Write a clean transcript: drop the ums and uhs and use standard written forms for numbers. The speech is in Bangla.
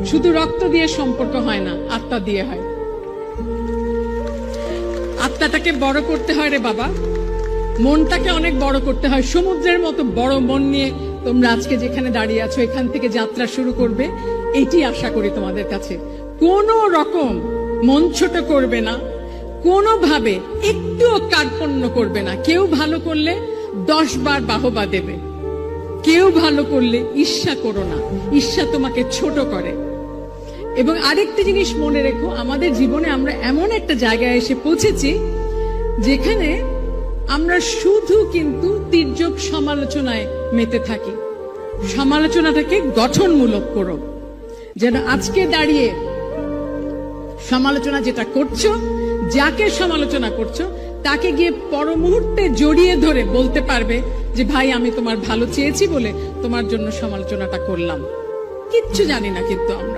শুধু রক্ত দিয়ে সম্পর্ক হয় না, আত্মা দিয়ে হয়। আত্মাটাকে বড় করতে হয় রে বাবা, মনটাকে অনেক বড় করতে হয়। সমুদ্রের মতো বড় মন নিয়ে তোমরা আজকে যেখানে দাঁড়িয়ে আছো, এখান থেকে যাত্রা শুরু করবে, এটি আশা করি তোমাদের কাছে। কোন রকম মন ছোট করবে না, কোনোভাবে একটুও কার্পণ্য করবে না। কেউ ভালো করলে 10 বার বাহবা দেবে, কেউ ভালো করলে ঈর্ষা করো না, ঈর্ষা তোমাকে ছোট করে। এবং আরেকটি জিনিস মনে রেখো, আমাদের জীবনে আমরা এমন একটা জায়গায় এসে পৌঁছেছি যেখানে আমরা শুধু কিন্তু তির্যক সমালোচনায় মেতে থাকি। সমালোচনাটাকে গঠনমূলক করো, যেন আজকে দাঁড়িয়ে সমালোচনা যেটা করছো, যাকে সমালোচনা করছো তাকে গিয়ে পর মুহূর্তে জড়িয়ে ধরে বলতে পারবে যে ভাই আমি তোমার ভালো চেয়েছি বলে তোমার জন্য সমালোচনাটা করলাম। কিচ্ছু জানি না কিন্তু আমরা।